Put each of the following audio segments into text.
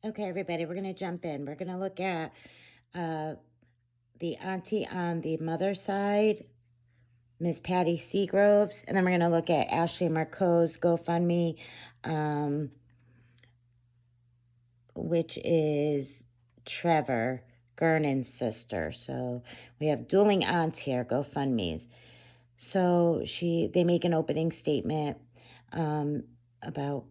Okay, everybody, we're going to jump in. We're going to look at uh, the auntie on the mother side, Miss Patty Seagroves, and then we're going to look at Ashley Marco's GoFundMe, um, which is Trevor Gernon's sister. So we have dueling aunts here, GoFundMe's. So they make an opening statement um, about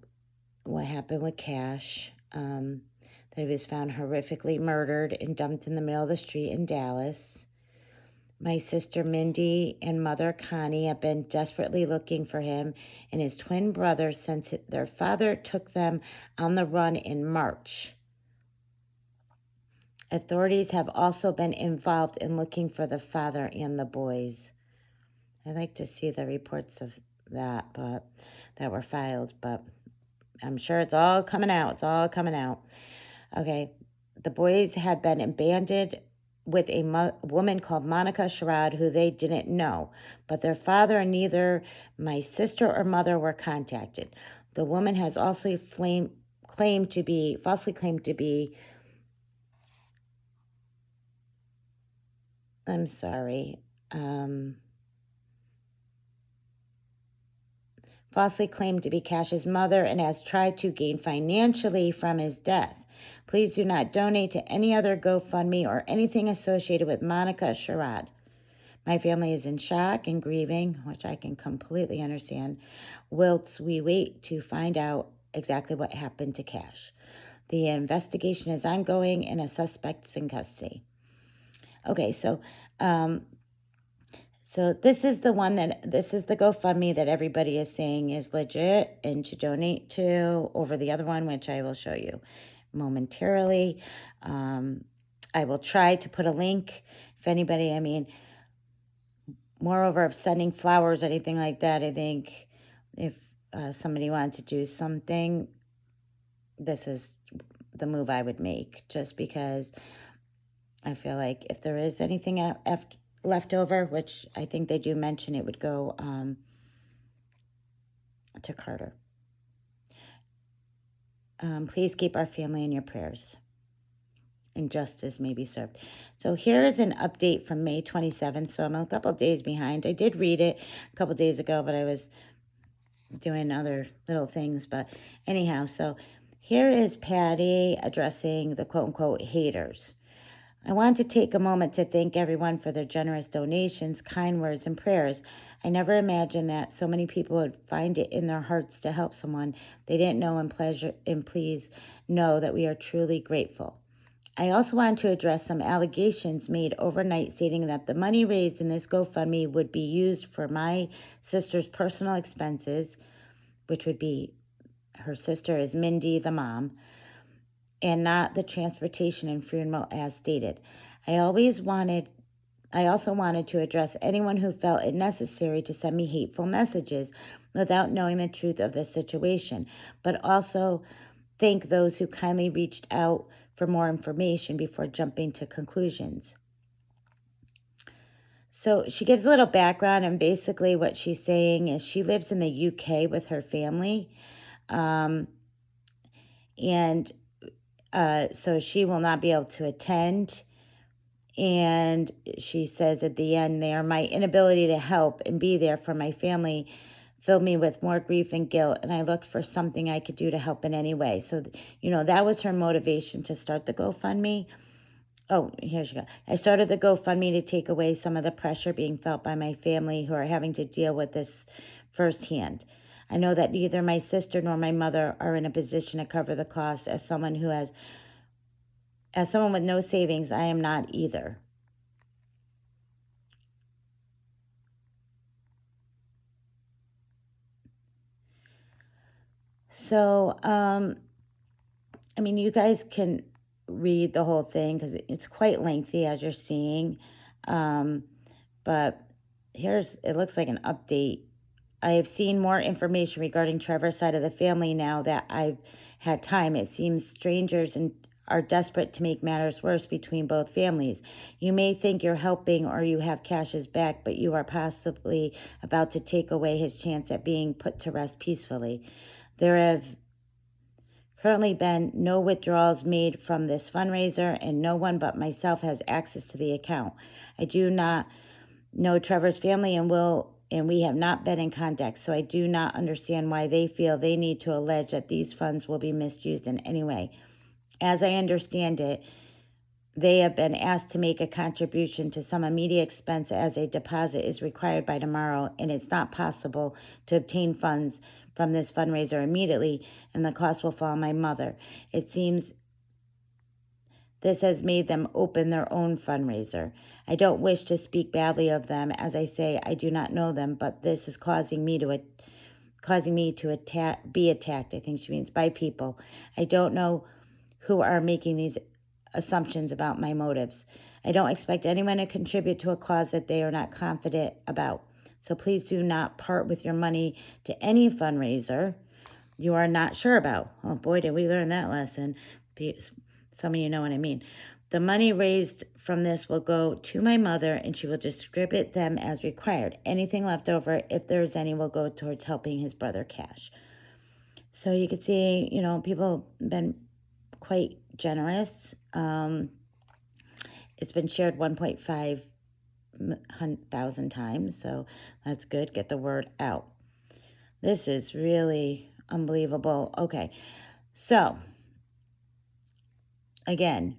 what happened with Cash. That he was found horrifically murdered and dumped in the middle of the street in Dallas. My sister Mindy and mother Connie have been desperately looking for him and his twin brother since their father took them on the run in March. Authorities have also been involved in looking for the father and the boys. I'd like to see the reports of that were filed, but I'm sure it's all coming out. It's all coming out. Okay. The boys had been abandoned with a woman called Monica Sherrod, who they didn't know, but their father and neither my sister or mother were contacted. The woman has also falsely claimed to be, I'm sorry, falsely claimed to be Cash's mother and has tried to gain financially from his death. Please do not donate to any other GoFundMe or anything associated with Monica Sherrod. My family is in shock and grieving, which I can completely understand, whilst we wait to find out exactly what happened to Cash. The investigation is ongoing and a suspect is in custody. Okay, so this is the GoFundMe that everybody is saying is legit and to donate to over the other one, which I will show you momentarily. I will try to put a link if anybody, moreover, of sending flowers, anything like that, I think if somebody wanted to do something, this is the move I would make, just because I feel like if there is anything left over, which I think they do mention, it would go to Carter. Please keep our family in your prayers, and justice may be served. So here is an update from May 27th. So I'm a couple days behind. I did read it a couple days ago, but I was doing other little things. But anyhow, so here is Patty addressing the quote-unquote haters. I want to take a moment to thank everyone for their generous donations, kind words, and prayers. I never imagined that so many people would find it in their hearts to help someone they didn't know, and please know that we are truly grateful. I also want to address some allegations made overnight stating that the money raised in this GoFundMe would be used for my sister's personal expenses, which would be, her sister is Mindy, the mom, and not the transportation and funeral as stated. I also wanted to address anyone who felt it necessary to send me hateful messages without knowing the truth of the situation, but also thank those who kindly reached out for more information before jumping to conclusions. So she gives a little background, and basically what she's saying is she lives in the UK with her family, and so she will not be able to attend. And she says at the end there, my inability to help and be there for my family filled me with more grief and guilt, and I looked for something I could do to help in any way. So, that was her motivation to start the GoFundMe. Oh, here she goes. I started the GoFundMe to take away some of the pressure being felt by my family who are having to deal with this firsthand. I know that neither my sister nor my mother are in a position to cover the costs. As someone with no savings, I am not either. So, you guys can read the whole thing because it's quite lengthy, as you're seeing. But it looks like an update. I have seen more information regarding Trevor's side of the family now that I've had time. It seems strangers are desperate to make matters worse between both families. You may think you're helping or you have Cash's back, but you are possibly about to take away his chance at being put to rest peacefully. There have Currently been no withdrawals made from this fundraiser, and no one but myself has access to the account. I do not know Trevor's family and we have not been in contact, so I do not understand why they feel they need to allege that these funds will be misused in any way. As I understand it, they have been asked to make a contribution to some immediate expense as a deposit is required by tomorrow, and it's not possible to obtain funds from this fundraiser immediately, and the cost will fall on my mother. It seems this has made them open their own fundraiser. I don't wish to speak badly of them. As I say, I do not know them, but this is causing me to be attacked, I think she means, by people. I don't know who are making these assumptions about my motives. I don't expect anyone to contribute to a cause that they are not confident about. So please do not part with your money to any fundraiser you are not sure about. Oh boy, did we learn that lesson. Some of you know what I mean. The money raised from this will go to my mother, and she will distribute them as required. Anything left over, if there's any, will go towards helping his brother Cash. So you can see, people have been quite generous. It's been shared 1.5 thousand times, so that's good. Get the word out. This is really unbelievable. Okay, so again,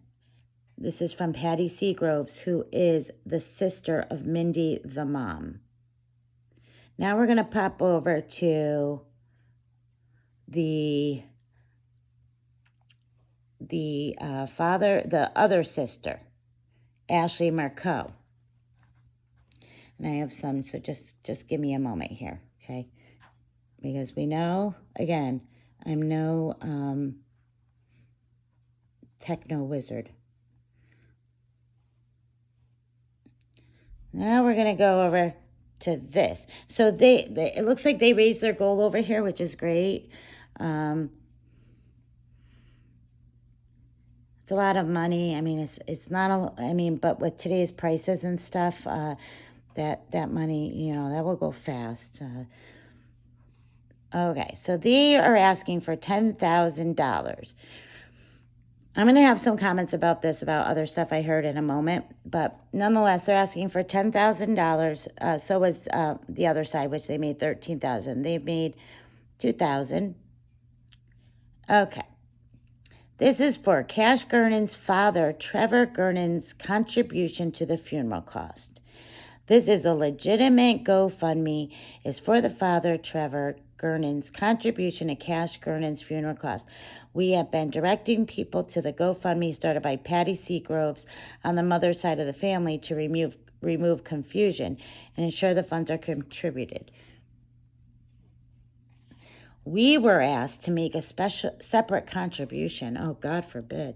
this is from Patty Seagroves, who is the sister of Mindy, the mom. Now we're going to pop over to the other sister, Ashley Marcoux. And I have some, so just give me a moment here, okay? Because we know, again, I'm no techno wizard. Now we're going to go over to this. So it looks like they raised their goal over here, which is great. It's a lot of money. I mean, it's not but with today's prices and stuff, that money, that will go fast. Okay, so they are asking for $10,000. I'm going to have some comments about this, about other stuff I heard in a moment, but nonetheless, they're asking for $10,000. So was the other side, which they made $13,000. They've made $2,000. Okay. This is for Cash Gurnan's father, Trevor Gurnan's contribution to the funeral cost. This is a legitimate GoFundMe. It's for the father, Trevor Gurnan's contribution to Cash Gurnan's funeral cost. We have been directing people to the GoFundMe started by Patty Seagroves on the mother's side of the family to remove confusion and ensure the funds are contributed. We were asked to make a separate contribution. Oh, God forbid.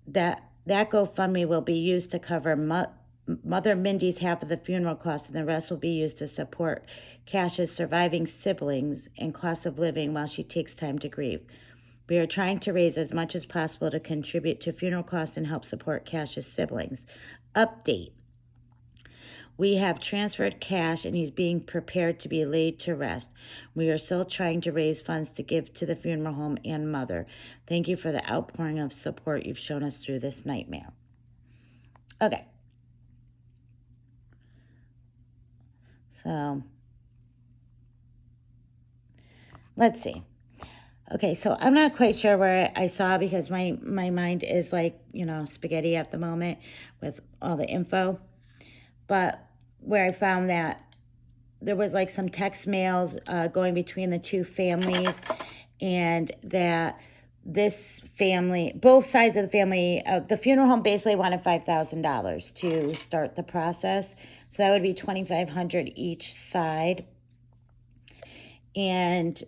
That GoFundMe will be used to cover Mother Mindy's half of the funeral costs, and the rest will be used to support Cash's surviving siblings and cost of living while she takes time to grieve. We are trying to raise as much as possible to contribute to funeral costs and help support Cash's siblings. Update. We have transferred Cash, and he's being prepared to be laid to rest. We are still trying to raise funds to give to the funeral home and mother. Thank you for the outpouring of support you've shown us through this nightmare. Okay. So, let's see. Okay, so I'm not quite sure where I saw, because my mind is like, spaghetti at the moment with all the info. But where I found that there was like some text mails going between the two families, and that this family, both sides of the family, the funeral home basically wanted $5,000 to start the process. So that would be $2,500 each side. And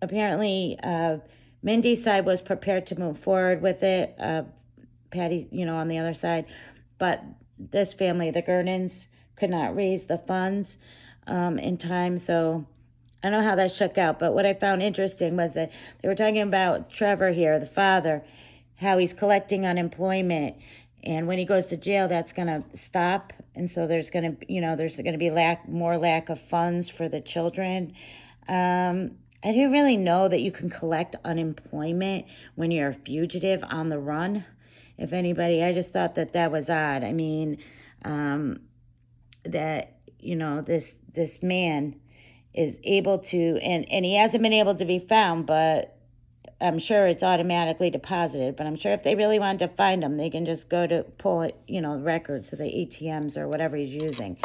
apparently Mindy's side was prepared to move forward with it. Patty, on the other side. But this family, the Gurnans, could not raise the funds in time. So I don't know how that shook out. But what I found interesting was that they were talking about Trevor here, the father, how he's collecting unemployment. And when he goes to jail, that's going to stop. And so there's going to be more lack of funds for the children. I didn't really know that you can collect unemployment when you're a fugitive on the run. If anybody, I just thought that that was odd. I mean, that, you know, this man is able to, and he hasn't been able to be found, but I'm sure it's automatically deposited. But I'm sure if they really want to find him, they can just go to pull it, you know, records of the ATMs or whatever he's using,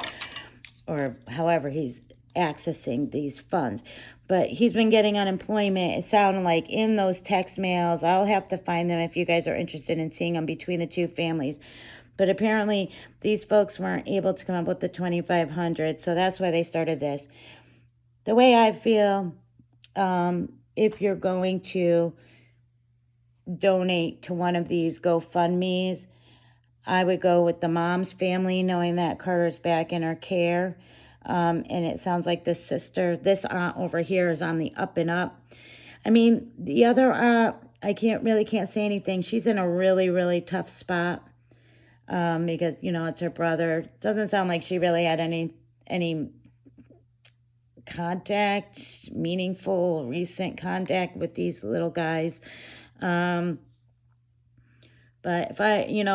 or however he's accessing these funds. But he's been getting unemployment. It sounded like in those text mails. I'll have to find them if you guys are interested in seeing them between the two families. But apparently these folks weren't able to come up with the $2,500, so that's why they started this. The way I feel, if you're going to donate to one of these GoFundMes, I would go with the mom's family, knowing that Carter's back in her care. And it sounds like this aunt over here is on the up and up. I mean, the other aunt, I can't say anything. She's in a really, really tough spot. Because, you know, it's her brother. Doesn't sound like she really had any contact, meaningful, recent contact with these little guys. But if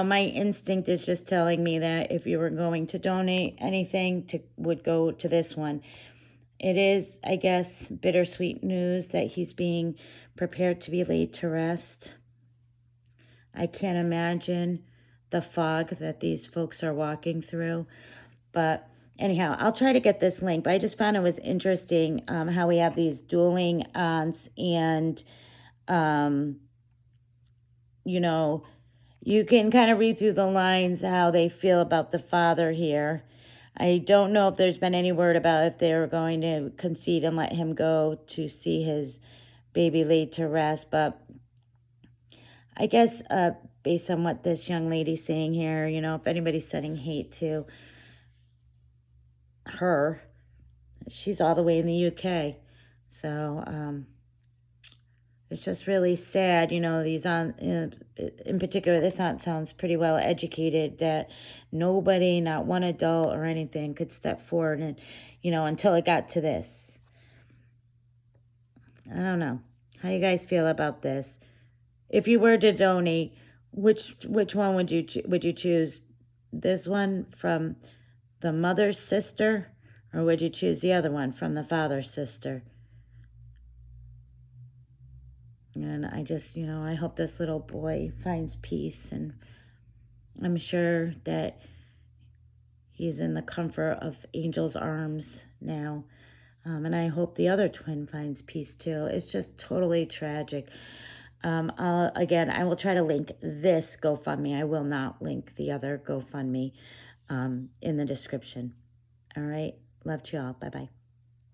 my instinct is just telling me that if you were going to donate anything, would go to this one. It is, I guess, bittersweet news that he's being prepared to be laid to rest. I can't imagine the fog that these folks are walking through. But anyhow, I'll try to get this link. But I just found it was interesting how we have these dueling aunts, and, you know, you can kind of read through the lines how they feel about the father here. I don't know if there's been any word about if they were going to concede and let him go to see his baby laid to rest. But I guess based on what this young lady's saying here, you know, if anybody's sending hate to her, she's all the way in the UK. So it's just really sad, you know, in particular, this aunt sounds pretty well educated, that nobody, not one adult or anything, could step forward, and, you know, until it got to this. I don't know. How do you guys feel about this? If you were to donate, which one would you choose? This one from the mother's sister, or would you choose the other one from the father's sister? And I just, you know, I hope this little boy finds peace, and I'm sure that he's in the comfort of angels' arms now. And I hope the other twin finds peace too. It's just totally tragic. I will try to link this GoFundMe. I will not link the other GoFundMe in the description. All right. Love you all. Bye-bye.